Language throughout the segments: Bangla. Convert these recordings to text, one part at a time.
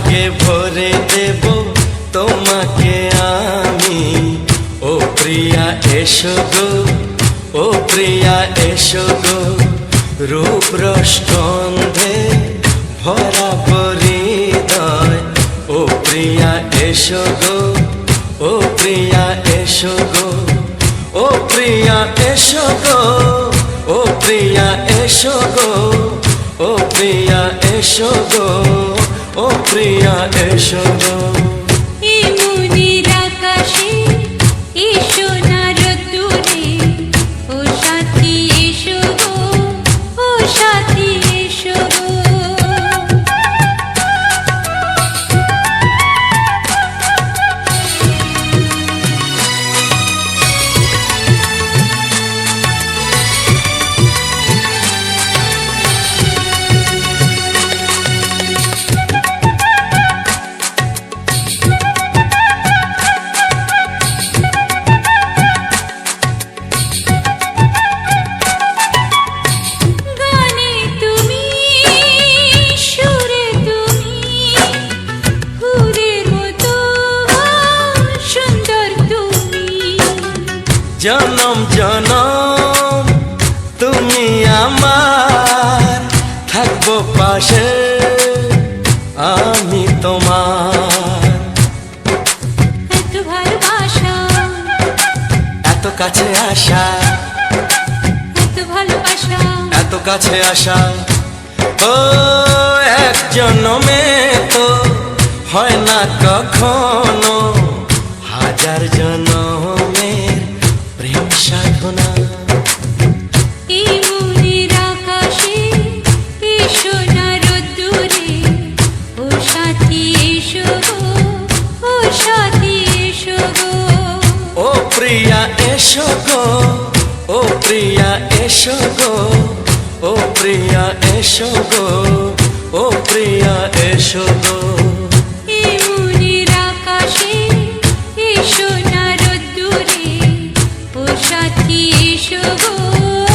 সোহাগে ভরে দেব তোমাকে আমি। ও প্রিয়া এসো গো, ও প্রিয়া এসো গো, রূপ রসগন্ধে ভরা হৃদয়। ও প্রিয়া এসো গো, ও প্রিয়া এসো গো, ও প্রিয়া এসো গো, ও প্রিয়া এসো গো, ও প্রিয়া এসো গো, ও প্রিয়া এসো গো। এই মনের আকাশে এসো না রোদ্দুরে, ও সাথী এসো গো, ও সাথী এসো গো। জনম জনম তুমি আমার, থাকবো পাশে আমি তোমার। এত ভালোবাসা, এত কাছে আসা, এত ভালোবাসা, এত কাছে আসা। ও এক জন্মে তো হয় না কখনো, হাজার জন্মের প্রেম সাধনা। এই মনের আকাশে এসো না রোদ্দুরে, ও সাথী এসো গো, ও সাথী এসো গো। ও প্রিয়া এসো গো, ও প্রিয়া এসো গো, ও প্রিয়া এসো গো, ও প্রিয়া এসো গো। এই মনের আকাশে এসো না রোদ্দুরে, ও সাথী এসো গো,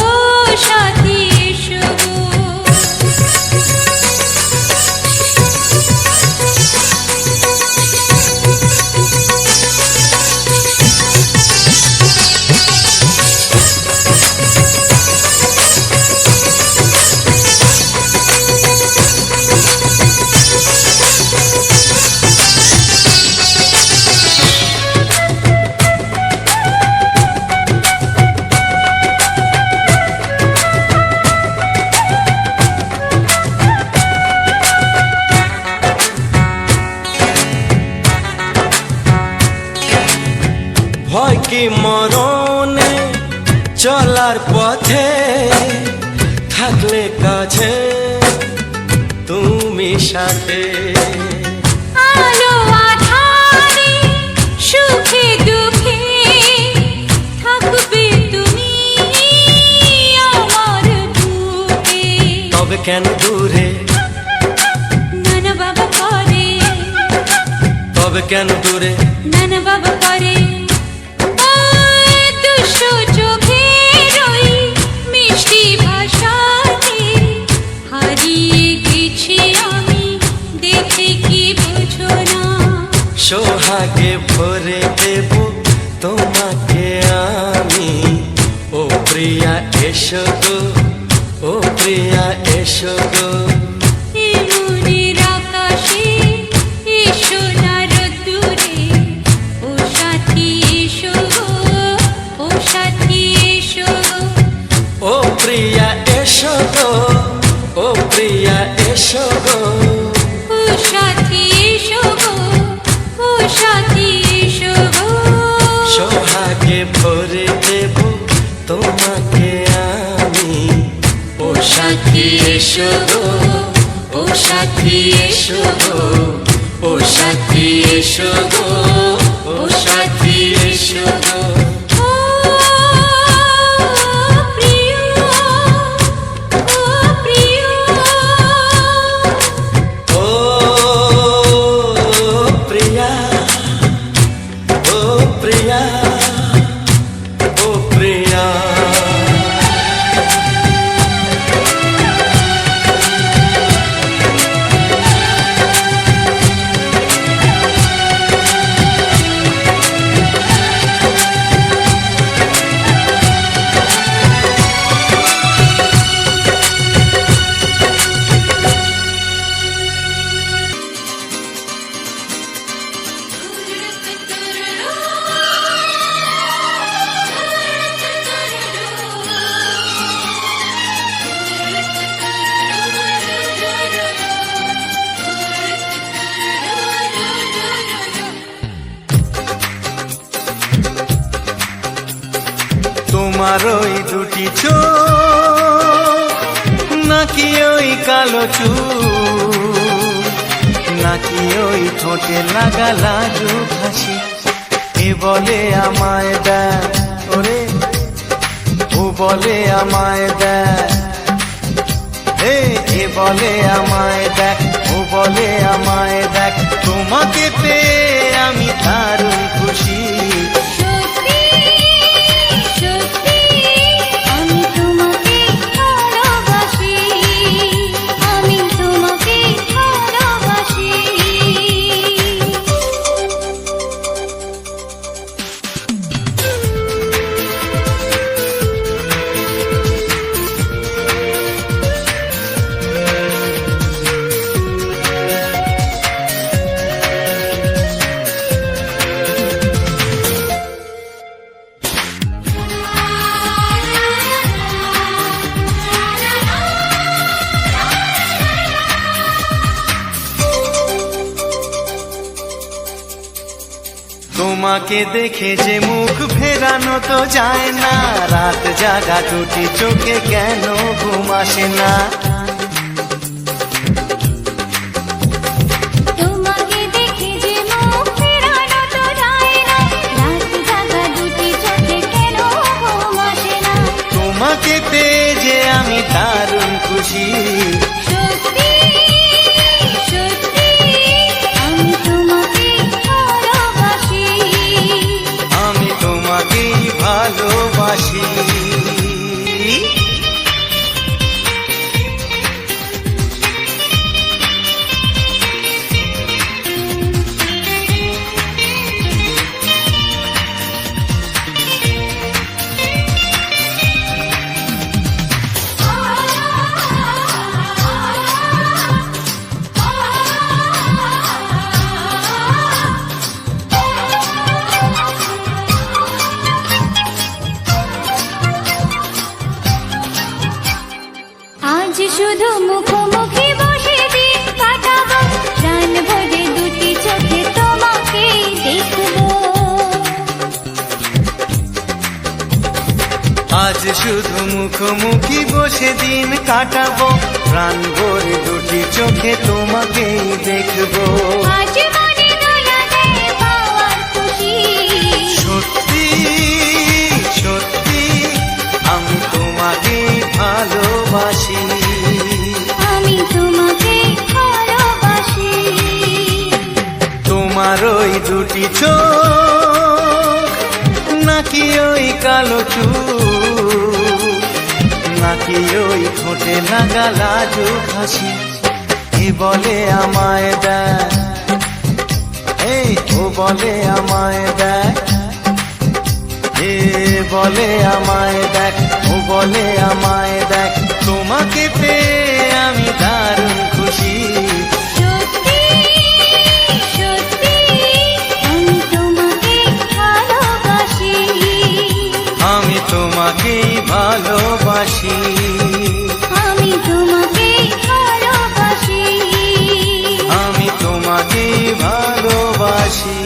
ও সাথী এসো গো। ভয় কি মরণে চলার পথে, থাকলে কাছে তুমি সাথে। আলো আঁধারে সুখে দুঃখে থাকবে তুমি আমার বুকে। তবে কেন দূরে, নানা বাবা করে, তবে কেন দূরে, নানা বাবা করে। দুষ্টু চোখের ওই মিষ্টি ভাষাতে হারিয়ে গেছি আমি, দেখে কি বোঝো না। সোহাগে ভরে দেব তোমাকে আমি। ও প্রিয়া এসো গো, ও প্রিয়া এসো গো। এই মনের আকাশে এসো না রোদ্দুরে, ও সাথী এসো গো, ও সাথী এসো গো। ও প্রিয়া এসো গো, ও প্রিয়া এসো গো, ও সাথী এসো গো, ও সাথী এসো গো। সোহাগে ভরে দেব তোমাকে আমি। ও সাথী এসো গো, ও সাথী এসো গো, ও সাথী এসো গো, ও সাথী এসো গো। ও প্রিয়, ও প্রিয়, ও প্রিয়া, ও প্রিয়া, ও প্রিয়া। তোমার ওই দুটি চোখ নাকি ওই কালো চুল, নাকি ওই ঠোঁটে লাগা লাজুক হাসি, এ বলে আমায় দেখ ওরে, ও বলে আমায় দেখ, এ বলে আমায় দেখ, ও বলে আমায় দেখ, তোমাকে পেয়ে আমি দারুণ খুশি। সত্যি সত্যি আমি তোমাকে ভালোবাসি, আমি তোমাকে ভালোবাসি। তোমাকে দেখে যে মুখ ফেরানো তো যায় না, রাত জাগা দুটি চোখে কেন ঘুম আসে না। তোমাকে দেখে যে মুখ ফেরানো তো যায় না, রাত জাগা দুটি চোখে কেন ঘুম আসে না। তোমাকে পেয়ে যে আমি দারুণ খুশি। সত্যি সত্যি আমি তোমাকে ভালোবাসি, আমি তোমাকেই ভালোবাসি। আজ শুধু মুখোমুখি বসে দিন কাটাবো, প্রাণ ভরে দুটি চোখে তোমাকে দেখবো। আজ শুধু মুখোমুখি বসে দিন কাটাবো, প্রাণ ভরে দুটি চোখে তোমাকেই দেখবো। আজ মনে দোলা দেয় পাওয়ার খুশি। সত্যি সত্যি আমি তোমাকেই ভালোবাসি। আমি তোমাকে ভালোবাসি। তোমার ওই দুটি চোখ নাকি ওই কালো চুল, নাকি ওই ঠোঁটে লাগা লাজুক হাসি, এ বলে আমায় দেখ, এই ও বলে আমায় দেখ, এ বলে আমায় দেখ, ও বলে আমায় দেখ, তোমাকে পেয়ে আমি দারুণ খুশি। সত্যি সত্যি আমি তোমাকে ভালোবাসি, আমি তোমাকেই ভালোবাসি। আমি তোমাকে ভালোবাসি, আমি তোমাকেই ভালোবাসি।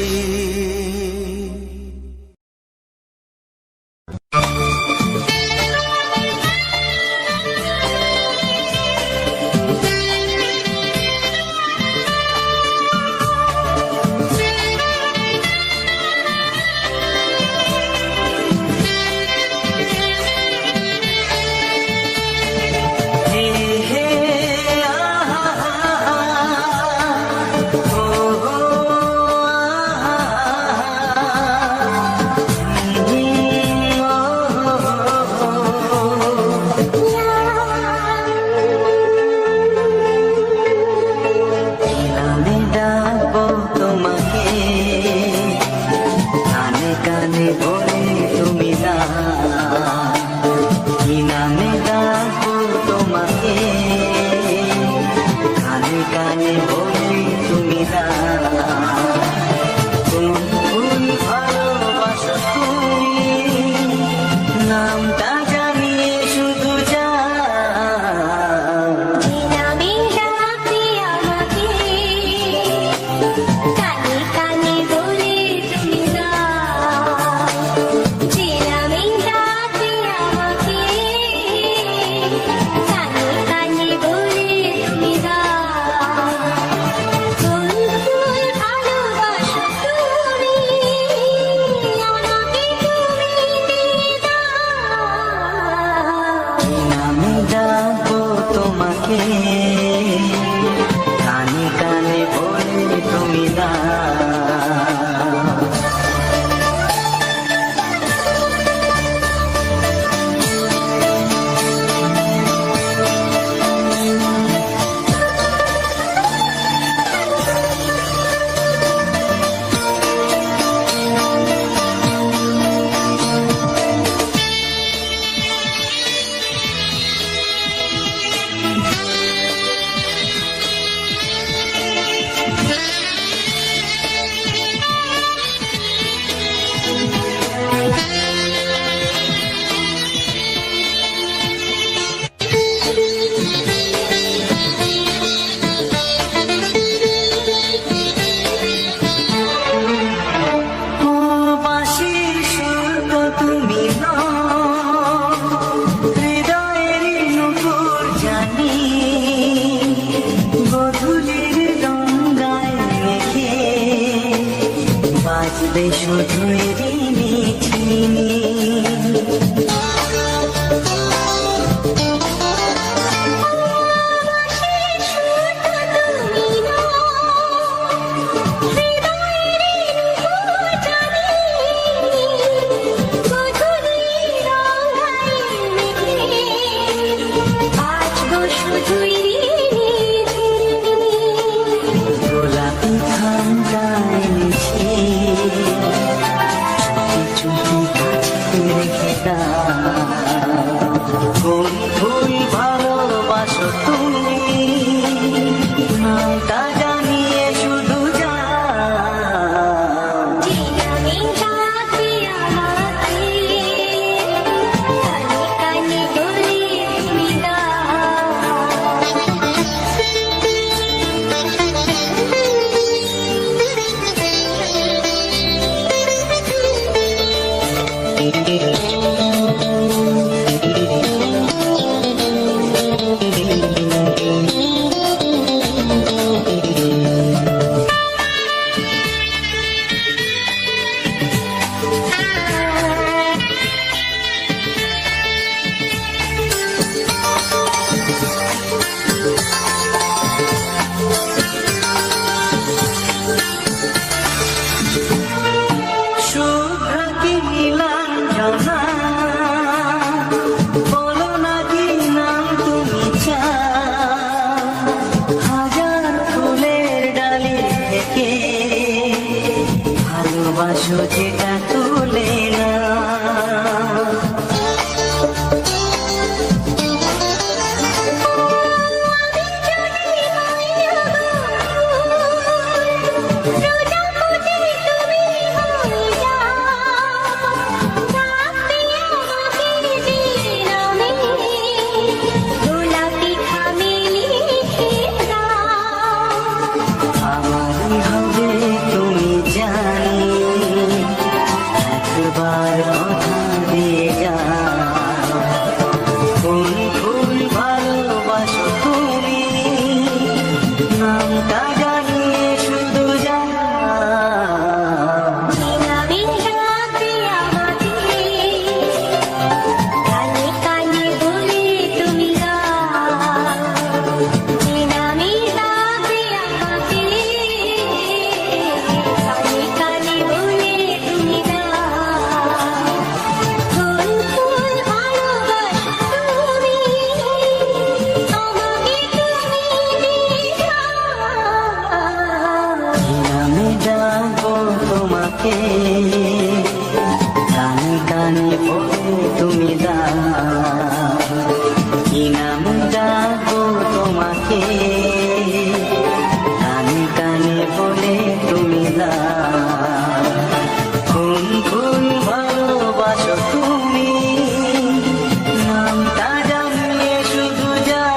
কানে কানে বলে তুমি না, বাজবে শুধুই রিনি ঝিনি। গোলাপি খামটা এনেছি, চুপি কাছে রেখে দাও। কোন ফুল ভালোবাসো তুমি, নামটা জানিয়ে শুধু যাও। ভালোবাসো যেটা তুলে না, আমারই হবে তুমি জানি, একবার কথা দিয়ে যাও। কোন ফুল ভালোবাসো তুমি, নামটা জানিয়ে শুধু যাও। আমি ডাকবো তোমাকে, কানে কানে বলে তুমি দাও। কি নাম ডাকবো তোমাকে, কানে কানে বলে তুমি দাও। কোন ফুল ভালোবাসো তুমি, নামটা জানিয়ে শুধু যাও।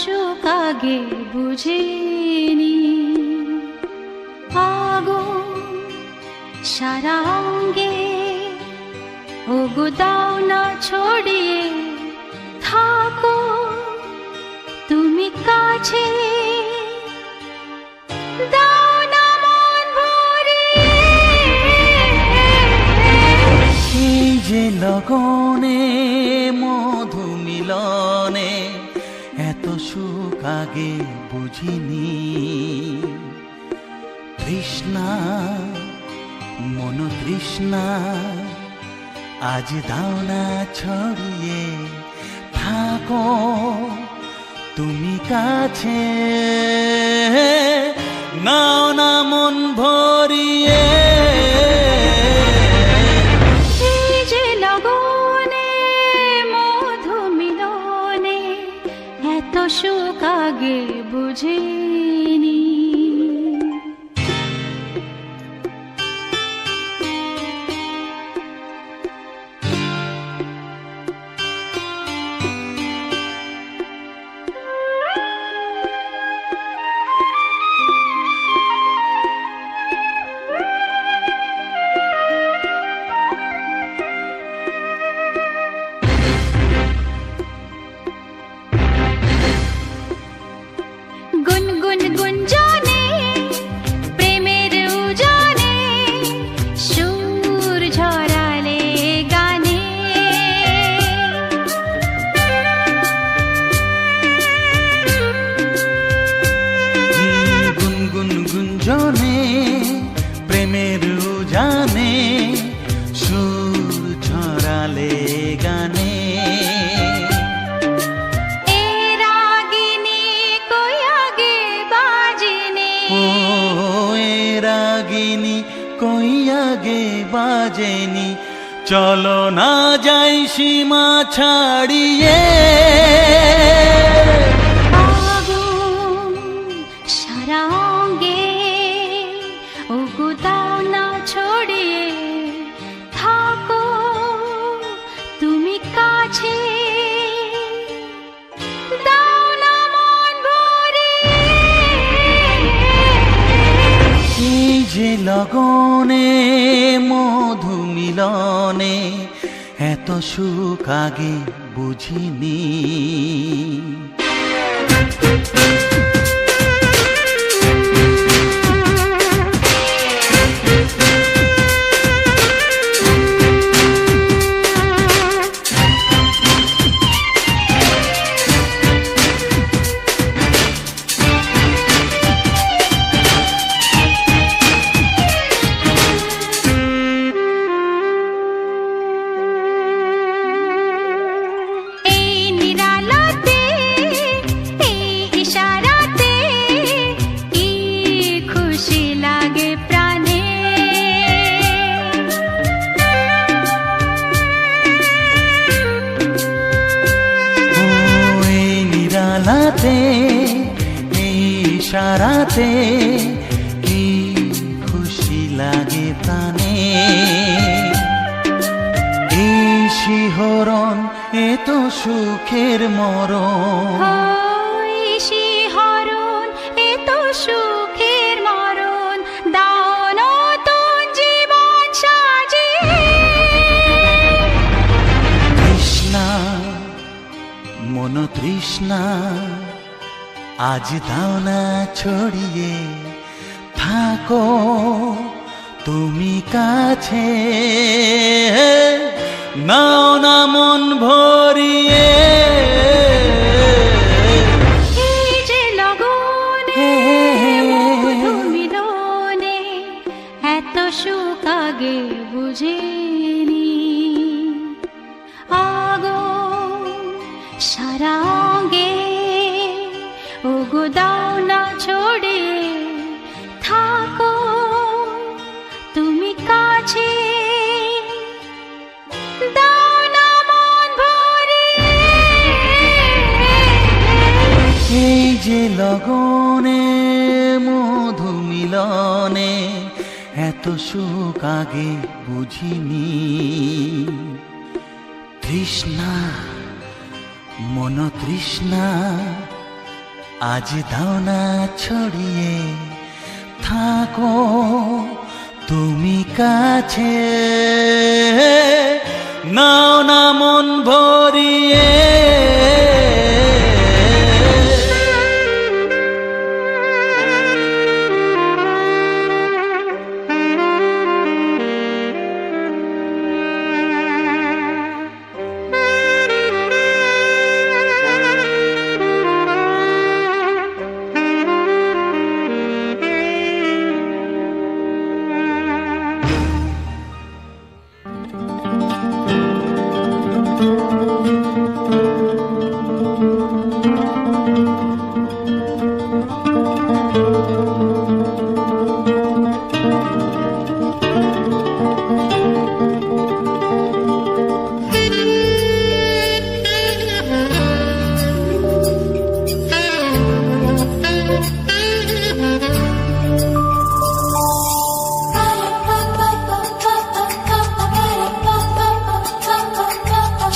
সুখ আগে বুঝিনি, আগুন সারা অঙ্গে ওগো দাও না ছড়িয়ে থাকো তুমি কাছে, দাও না মন ভরিয়ে। এই যে লগনে মধু মিলনে এত সুখ আগে বুঝিনি। তৃষ্ণা মন তৃষ্ণা আজ দাও না ছড়িয়ে থাকো তুমি কাছে, নাও না মন ভরিয়ে। এই যে লগনে মধু মিলনে এত সুখ আগে বুঝিনি। গুনগুন গুঞ্জনে প্রেমের উজানে সুর ঝরালে গানে, গুনগুন গুঞ্জনে প্রেমের উজানে সুর ছড়ালে গানে। এ রাগিনী কই আগে বাজেনি, ও এ রাগিনী কই আগে বাজেনি, চলো না যাই সীমা ছাড়িয়ে। আগুন সারা অঙ্গে ওগো দাও না ছড়িয়ে থাকো তুমি কাছে, দাও না মন ভরিয়ে। এই যে লগনে মধু মিলনে এত সুখ আগে বুঝিনি। এই নিরালাতে এই ইশারাতে কি খুশি লাগে প্রাণে, ও এই নিরালাতে এই ইশারাতে কি খুশি লাগে প্রাণে। এই শিহরণ এ তো সুখের মরণ, ওই শিহরণ এ তো সুখের মরণ, দাও নতুন জীবন সাজিয়ে। তৃষ্ণা মন তৃষ্ণা আজ দাও না ছড়িয়ে থাকো তুমি কাছে, নাও না মন ভরিয়ে। এই যে লগনে মধু মিলনে এত সুখ আগে বুঝিনি। আগুন সারা অঙ্গে ওগো দাও না ছড়িয়ে থাকো তুমি কাছে, দাও না মন ভরিয়ে। এই যে লগনে মধু মিলনে এত সুখ আগে বুঝিনি। তৃষ্ণা মন তৃষ্ণা আজ দাও না ছড়িয়ে থাকো তুমি কাছে, নাও না মন ভরিয়ে।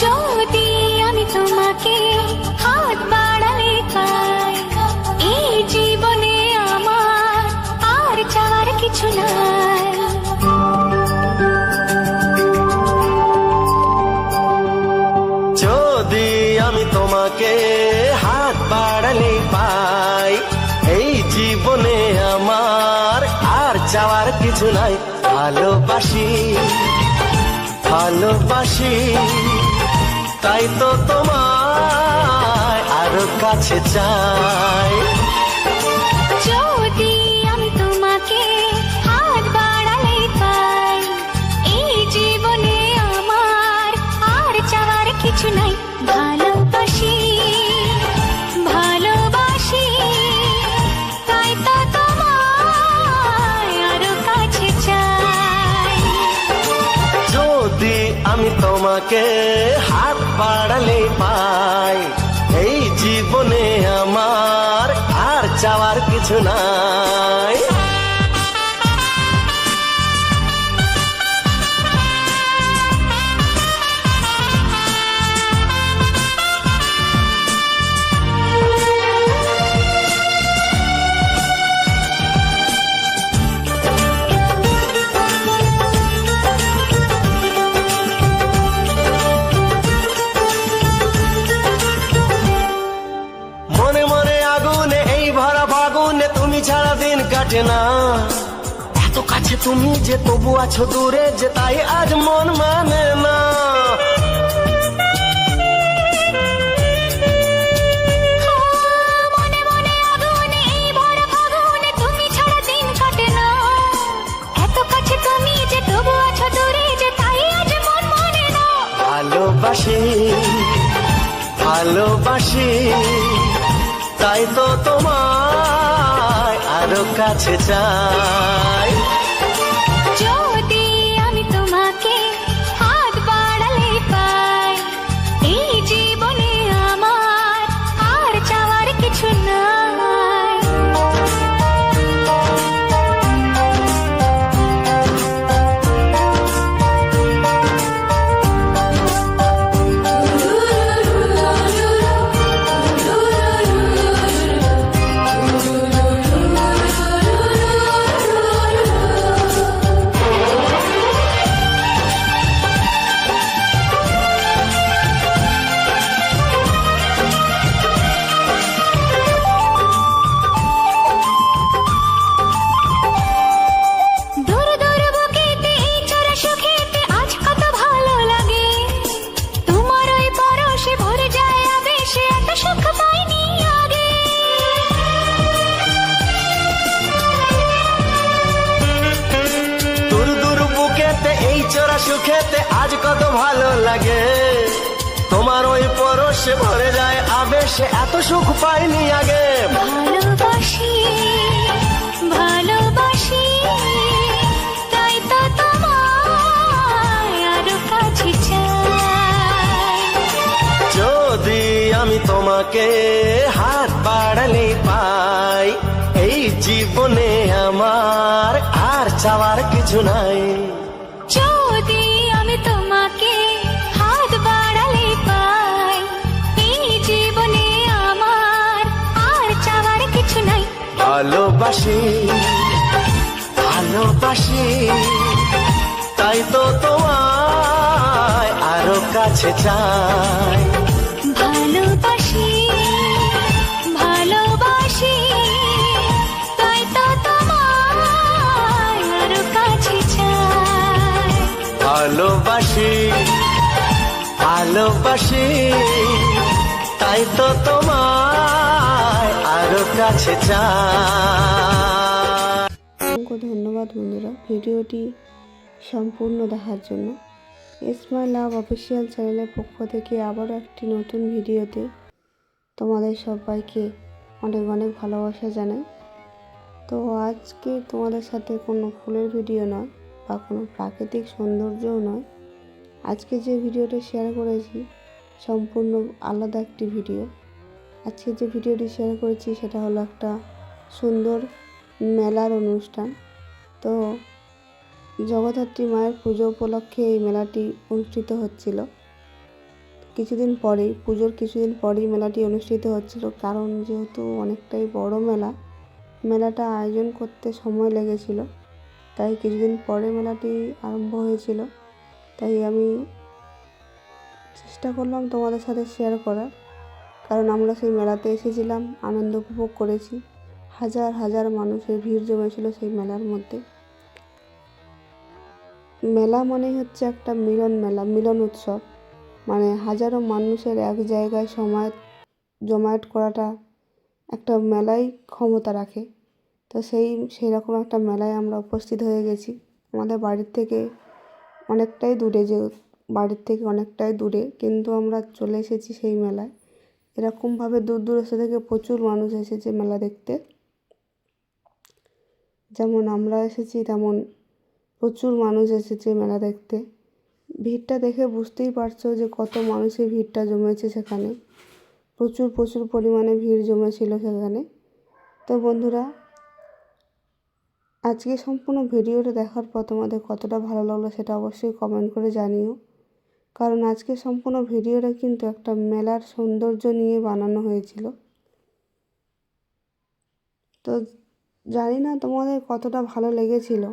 যদি আমি তোমাকে হাত বাড়ালে পাই, এই জীবনে আমার আর চাওয়ার কিছু নাই। যদি আমি তোমাকে হাত বাড়ালে পাই, এই জীবনে আমার আর চাওয়ার কিছু নাই। ভালোবাসি ভালোবাসি, তাই তো তোমায় আরো কাছে চাই। যদি আমি তোমাকে হাত বাড়ালে পাই, এই জীবনে আমার আর চাওয়ার কিছু নাই। ভালোবাসি ভালোবাসি, তাই তো তোমায় আরো কাছে চাই। যদি আমি তোমাকে হাত বাড়ালে পাই, এই জীবনে আমার আর চাওয়ার কিছু নাই। মনে মনে আগুনে এই ভরা ফাগুনে তুমি ছাড়া দিন কাটে না। এত কাছে তুমি যে তবু আছো দূরে, যে তাই আজ মন মানে না। মনে মনে আগুনে এই ভরা ফাগুনে তুমি ছাড়া দিন কাটে না। এত কাছে তুমি যে তবু আছো দূরে, যে তাই আজ মন মানে না। ভালোবাসি ভালোবাসি, তাই তো তোমায় আরো কাছে চাই। যদি আমি তোমাকে হাত বাড়ালে পাই, এই জীবনে আমার আর চাওয়ার কিছু নাই। দূর দূর বুকেতে এই চোরা সুখেতে আজ কত ভালো লাগে। তোমার ওই পরশে ভরে যায় আবেশে, এত সুখ পাইনি আগে। দূর দূর বুকেতে এই চোরা সুখেতে আজ কত ভালো লাগে। তোমার ওই পরশে ভরে যায় আবেশে, এত সুখ পাইনি আগে। ভালোবাসি ভালোবাসি, তাই তো তোমায় আরো কাছে চাই। যদি আমি তোমাকে হাত বাড়ালে পাই, এই জীবনে আমার আর চাওয়ার কিছু নাই। যদি আমি তোমাকে হাত বাড়ালে পাই, এই জীবনে আমার আর চাওয়ার কিছু নাই। ভালোবাসি ভালোবাসি, তাই তো তোমায় আরো কাছে চাই। ভালোবাসি ভালোবাসি তাই তো তোমায় আরো কাছে চাই। ভালোবাসি ভালোবাসি তাই তো তোমায় আরো কাছে চাই। অসংখ্য ধন্যবাদ বন্ধুরা ভিডিওটি সম্পূর্ণ দেখার জন্য। ইটস মাই লাভ অফিসিয়াল চ্যানেলের পক্ষ থেকে আবারও একটি নতুন ভিডিওতে তোমাদের সবাইকে অনেক অনেক ভালোবাসা জানাই। তো আজকে তোমাদের সাথে কোনো ফুলের ভিডিও নয় বা কোনো প্রাকৃতিক সৌন্দর্যও নয়, আজকে যে ভিডিওটা শেয়ার করেছি সম্পূর্ণ আলাদা একটি ভিডিও। আজকে যে ভিডিওটি শেয়ার করেছি সেটা হলো একটা সুন্দর মেলার অনুষ্ঠান। তো জগদ্ধাত্রী মায়ের পুজো উপলক্ষে এই মেলাটি অনুষ্ঠিত হচ্ছিল। পুজোর কিছুদিন পরেই মেলাটি অনুষ্ঠিত হচ্ছিল, কারণ যেহেতু অনেকটাই বড় মেলাটা আয়োজন করতে সময় লেগেছিল, তাই কিছুদিন পরে মেলাটি আরম্ভ হয়েছিল। তাই আমি চেষ্টা করলাম তোমাদের সাথে শেয়ার করার, কারণ আমরা সেই মেলাতে এসেছিলাম, আনন্দ উপভোগ করেছি। হাজার হাজার মানুষের ভিড় জমেছিল সেই মেলার মধ্যে। মেলা মানেই হচ্ছে একটা মিলন উৎসব, মানে হাজারো মানুষের এক জায়গায় জমায়েত করাটা একটা মেলাই ক্ষমতা রাখে। তো সেই রকম একটা মেলায় আমরা উপস্থিত হয়ে গেছি। আমাদের বাড়ির থেকে অনেকটাই দূরে, কিন্তু আমরা চলে এসেছি সেই মেলায়। এরকমভাবে দূর দূরান্ত থেকে প্রচুর মানুষ এসেছে মেলা দেখতে। যেমন আমরা এসেছি তেমন প্রচুর মানুষ এসেছে মেলা দেখতে। ভিড়টা দেখে বুঝতেই পারছো যে কত মানুষের ভিড়টা জমেছে সেখানে। প্রচুর পরিমাণে ভিড় জমেছিল সেখানে। তো বন্ধুরা, আজকে সম্পূর্ণ ভিডিওটা দেখার পর তোমাদের কতটা ভালো লাগলো সেটা অবশ্যই কমেন্ট করে জানিও, কারণ আজকে সম্পূর্ণ ভিডিওটা কিন্তু একটা মেলার সৌন্দর্য নিয়ে বানানো হয়েছিল। তো জানি না তোমাদের কতটা ভালো লেগেছিল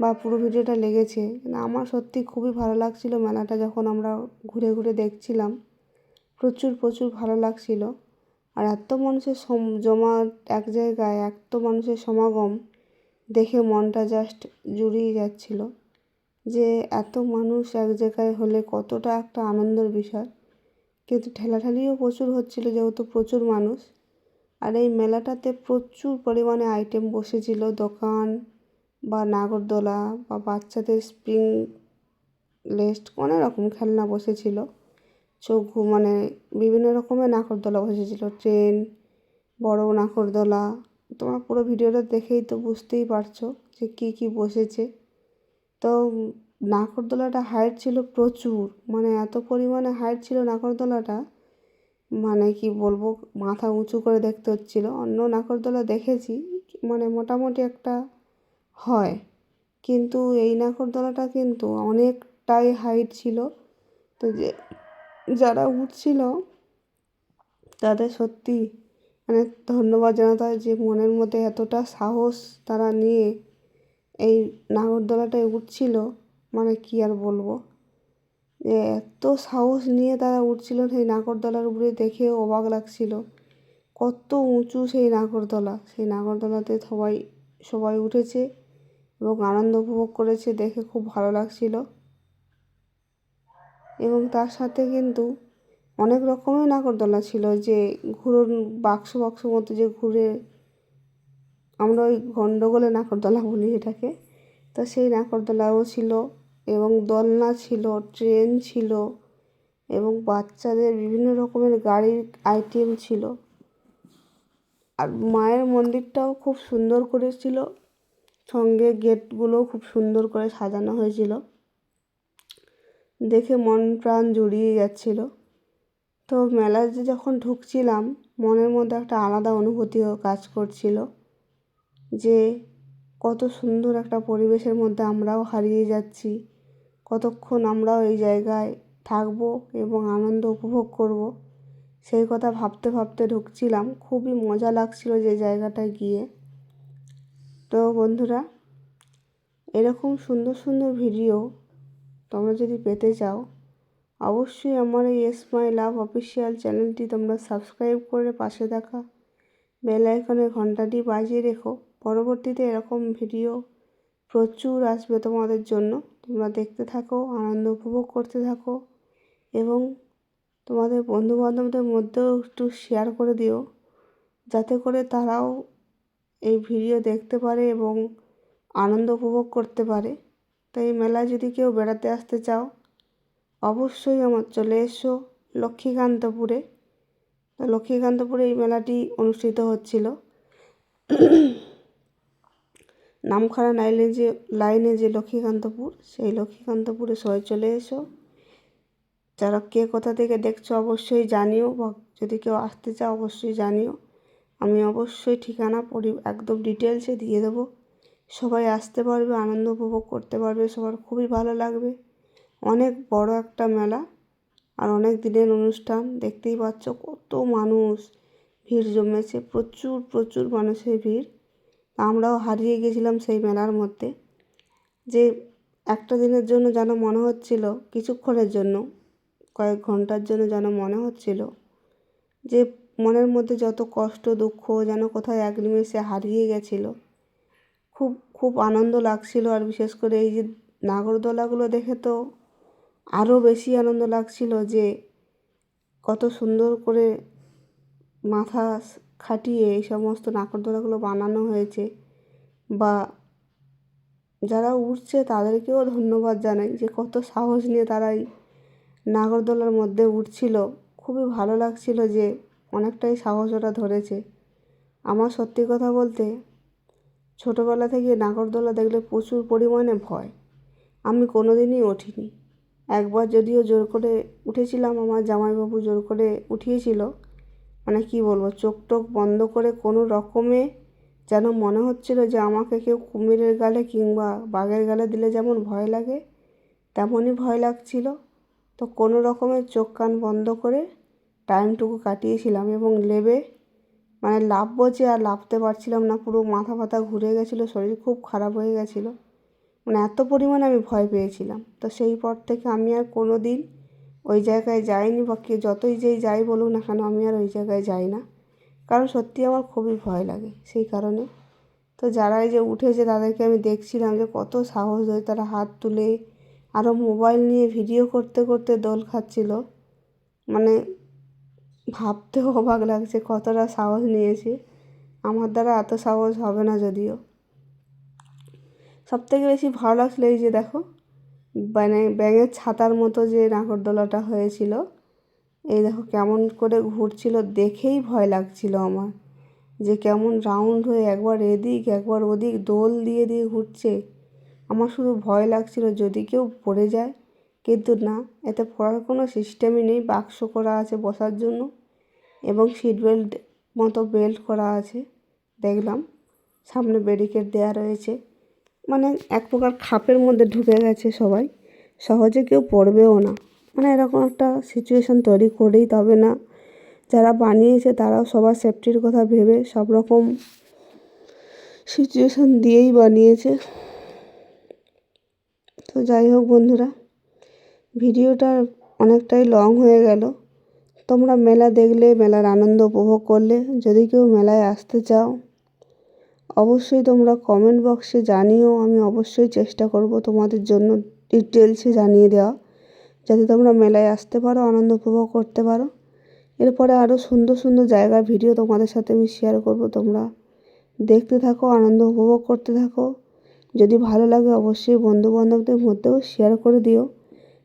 বা পুরো ভিডিওটা লেগেছে। আমার সত্যি খুবই ভালো লাগছিল মেলাটা যখন আমরা ঘুরে ঘুরে দেখছিলাম। প্রচুর ভালো লাগছিল। আর এত মানুষের এক জায়গায় এত মানুষের সমাগম দেখে মনটা জাস্ট জুড়িয়ে যাচ্ছিল, যে এত মানুষ এক জায়গায় হলে কতটা একটা আনন্দের বিষয়। কিন্তু ঠেলাঠেলিও প্রচুর হচ্ছিল যেহেতু প্রচুর মানুষ। আর এই মেলাটাতে প্রচুর পরিমাণে আইটেম বসেছিল, দোকান বা নাগরদোলা বা বাচ্চাদের স্প্রিং লেস্ট অনেক রকম খেলনা বসেছিল। মানে বিভিন্ন রকমের নাগরদোলা বসেছিল, ট্রেন, বড় নাগরদোলা। তোমরা পুরো ভিডিওটা দেখেই তো বুঝতেই পারছো যে কী বসেছে। তো নাগরদোলাটা হাইট ছিল প্রচুর, মানে এত পরিমাণে হাইট ছিল নাগরদোলাটা, মানে কি বলবো, মাথা উঁচু করে দেখতে হচ্ছিল। অন্য নাগরদোলা দেখেছি মানে মোটামুটি একটা হয়, কিন্তু এই নাগরদোলাটা কিন্তু অনেকটাই হাইট ছিল। তো যারা উঠছিল তাদের সত্যি মানে ধন্যবাদ জানাতে হয়, যে মনের মধ্যে এতটা সাহস তারা নিয়ে এই নাগরদোলাটায় উঠছিল। মানে কি আর বলবো, যে এত সাহস নিয়ে তারা উঠছিল সেই নাগরদোলার উপরে, দেখে অবাক লাগছিল কত উঁচু সেই নাগরদোলাতে সবাই উঠেছে এবং আনন্দ উপভোগ করেছে, দেখে খুব ভালো লাগছিল। এবং তার সাথে কিন্তু অনেক রকমের নাগরদোলা ছিল, যে ঘুরন বাক্স মতো যে ঘুরে, আমরা ওই গন্ডগোলে নাগরদোলা বলি এটাকে। তো সেই নাগরদোলাও ছিল এবং দোলনা ছিল, ট্রেন ছিল এবং বাচ্চাদের বিভিন্ন রকমের গাড়ির আইটেম ছিল। আর মায়ের মন্দিরটাও খুব সুন্দর করেছিল, সঙ্গে গেটগুলোও খুব সুন্দর করে সাজানো হয়েছিল, দেখে মন প্রাণ জুড়িয়ে যাচ্ছিল। তো মেলাতে যখন ঢুকছিলাম মনের মধ্যে একটা আলাদা অনুভূতিও কাজ করছিল, যে কত সুন্দর একটা পরিবেশের মধ্যে আমরাও হারিয়ে যাচ্ছি, কতক্ষণ আমরাও এই জায়গায় থাকবো এবং আনন্দ উপভোগ করব, সেই কথা ভাবতে ভাবতে ঢুকছিলাম। খুবই মজা লাগছিল যে জায়গাটায় গিয়ে। তো বন্ধুরা, এরকম সুন্দর ভিডিও তোমরা যদি পেতে চাও অবশ্যই আমার এই এস মাই লাভ অফিসিয়াল চ্যানেলটি তোমরা সাবস্ক্রাইব করে পাশে থাকা বেল আইকনের ঘন্টাটি বাজিয়ে রেখো। পরবর্তীতে এরকম ভিডিও প্রচুর আসবে তোমাদের জন্য। তোমরা দেখতে থাকো, আনন্দ উপভোগ করতে থাকো এবং তোমাদের বন্ধুবান্ধবদের মধ্যেও একটু শেয়ার করে দিও, যাতে করে তারাও এই ভিডিও দেখতে পারে এবং আনন্দ উপভোগ করতে পারে। তো এই মেলায় যদি কেউ বেড়াতে আসতে চাও, অবশ্যই আমার চলে এসো লক্ষ্মীকান্তপুরে। তো লক্ষ্মীকান্তপুরে এই মেলাটি অনুষ্ঠিত হচ্ছিল। নামখানা লাইনে যে লক্ষ্মীকান্তপুর, সেই লক্ষ্মীকান্তপুরে সবাই চলে এসো। যারা কে কোথা থেকে দেখছো অবশ্যই জানিও, বা যদি কেউ আসতে চাও অবশ্যই জানিও। আমি অবশ্যই ঠিকানা একদম ডিটেলসে দিয়ে দেবো। সবাই আসতে পারবে, আনন্দ উপভোগ করতে পারবে, সবার খুবই ভালো লাগবে। অনেক বড় একটা মেলা আর অনেক দিনের অনুষ্ঠান। দেখতেই পাচ্ছ কত মানুষ ভিড় জমেছে, প্রচুর প্রচুর মানুষের ভিড়। আমরাও হারিয়ে গেছিলাম সেই মেলার মধ্যে, যে একটা দিনের জন্য যেন মনে হচ্ছিল, কিছুক্ষণের জন্য, কয়েক ঘন্টার জন্য যেন মনে হচ্ছিল যে মনের মধ্যে যত কষ্ট দুঃখ যেন কোথায় এক নিমেষে হারিয়ে গেছিল। খুব খুব আনন্দ লাগছিল। আর বিশেষ করে এই যে নাগরদোলাগুলো দেখে তো আরও বেশি আনন্দ লাগছিল, যে কত সুন্দর করে মাথা খাটিয়ে এই সমস্ত নাগরদোলাগুলো বানানো হয়েছে। বা যারা উঠছে তাদেরকেও ধন্যবাদ জানাই, যে কত সাহস নিয়ে তারা এই নাগরদোলার মধ্যে উঠছিল। খুবই ভালো লাগছিল যে অনেকটাই সাহস ওরা ধরেছে। আমার সত্যি কথা বলতে ছোটোবেলা থেকে নাগরদোলা দেখলে প্রচুর পরিমাণে ভয়। আমি কোনো দিনই উঠিনি। একবার যদিও জোর করে উঠেছিলাম, আমার জামাইবাবু জোর করে উঠিয়েছিল। মানে কী বলবো, চোখ টোক বন্ধ করে কোনো রকমে যেন মনে হচ্ছিল যে আমাকে কেউ কুমিরের গালে কিংবা বাঘের গালে দিলে যেমন ভয় লাগে, তেমনই ভয় লাগছিল। তো কোনো রকমের চোখ কান বন্ধ করে টাইমটুকু কাটিয়েছিলাম এবং মানে লাফবো যে আর লাফতে পারছিলাম না, পুরো মাথা ফাথা ঘুরে গেছিলো, শরীর খুব খারাপ হয়ে গেছিলো। মানে এত পরিমাণে আমি ভয় পেয়েছিলাম। তো সেই পর থেকে আমি আর কোনো দিন ওই জায়গায় যাইনি, বা কেউ যতই যাই বলুক না কেন, আমি আর ওই জায়গায় যাই না, কারণ সত্যি আমার খুবই ভয় লাগে সেই কারণে। তো যারা এই যে উঠেছে তাদেরকে আমি দেখছিলাম যে কত সাহস হয়ে তারা হাত তুলে আরও মোবাইল নিয়ে ভিডিও করতে করতে দোল খাচ্ছিল। মানে ভাবতেও অবাক লাগছে কতটা সাহস নিয়েছে। আমার দ্বারা এত সাহস হবে না যদিও। সবথেকে বেশি ভালো লাগছিলো এই যে দেখো, মানে ব্যাঙের ছাতার মতো যে নাগরদোলাটা হয়েছিল, এই দেখো কেমন করে ঘুরছিল, দেখেই ভয় লাগছিল আমার, যে কেমন রাউন্ড হয়ে একবার এদিক একবার ওদিক দোল দিয়ে দিয়ে ঘুরছে। আমার শুধু ভয় লাগছিল যদি কেউ পড়ে যায়, কিন্তু না, এতে পড়ার কোনো সিস্টেমই নেই। বাক্স করা আছে বসার জন্য এবং সিট বেল্ট মতো বেল্ট করা আছে, দেখলাম সামনে ব্যারিকেড দেওয়া রয়েছে। মানে এক প্রকার খাপের মধ্যে ঢুকে গেছে সবাই, সহজে কেউ পড়বেও না। মানে এরকম একটা সিচুয়েশান তৈরি করেই তবে না যারা বানিয়েছে তারাও সবার সেফটির কথা ভেবে সব রকম সিচুয়েশান দিয়েই বানিয়েছে। তো যাই হোক বন্ধুরা, ভিডিওটা অনেকটাই লং হয়ে গেল। তোমরা মেলা দেখলে, মেলার আনন্দ উপভোগ করলে, যদি কেউ মেলায় আসতে চাও অবশ্যই তোমরা কমেন্ট বক্সে জানিও। আমি অবশ্যই চেষ্টা করব তোমাদের জন্য ডিটেলসে জানিয়ে দেওয়া, যাতে তোমরা মেলায় আসতে পারো, আনন্দ উপভোগ করতে পারো। এরপরে আরও সুন্দর সুন্দর জায়গার ভিডিও তোমাদের সাথে আমি শেয়ার করব। তোমরা দেখতে থাকো, আনন্দ উপভোগ করতে থাকো। যদি ভালো লাগে অবশ্যই বন্ধুবান্ধবদের মধ্যেও শেয়ার করে দিও,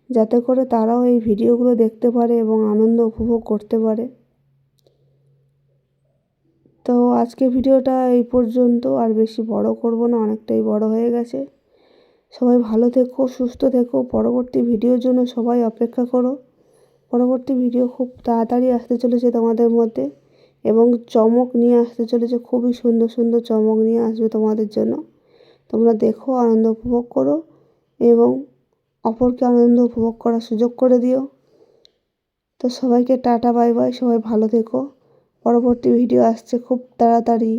যাতে করে তারাও এই ভিডিওগুলো দেখতে পারে এবং আনন্দ উপভোগ করতে পারে। তো আজকে ভিডিওটা এই পর্যন্ত, আর বেশি বড় করব না, অনেকটাই বড় হয়ে গেছে। সবাই ভালো থেকো, সুস্থ থেকো। পরবর্তী ভিডিওর জন্য সবাই অপেক্ষা করো। পরবর্তী ভিডিও খুব তাড়াতাড়ি আসতে চলেছে তোমাদের মধ্যে, এবং চমক নিয়ে আসতে চলেছে, খুবই সুন্দর সুন্দর চমক নিয়ে আসবে তোমাদের জন্য। তোমরা দেখো, আনন্দ উপভোগ করো এবং অপরকে আনন্দ উপভোগ করার সুযোগ করে দিও। তো সবাইকে টাটা বাই বাই, সবাই ভালো থেকো। পরবর্তী ভিডিও আসছে খুব তাড়াতাড়ি।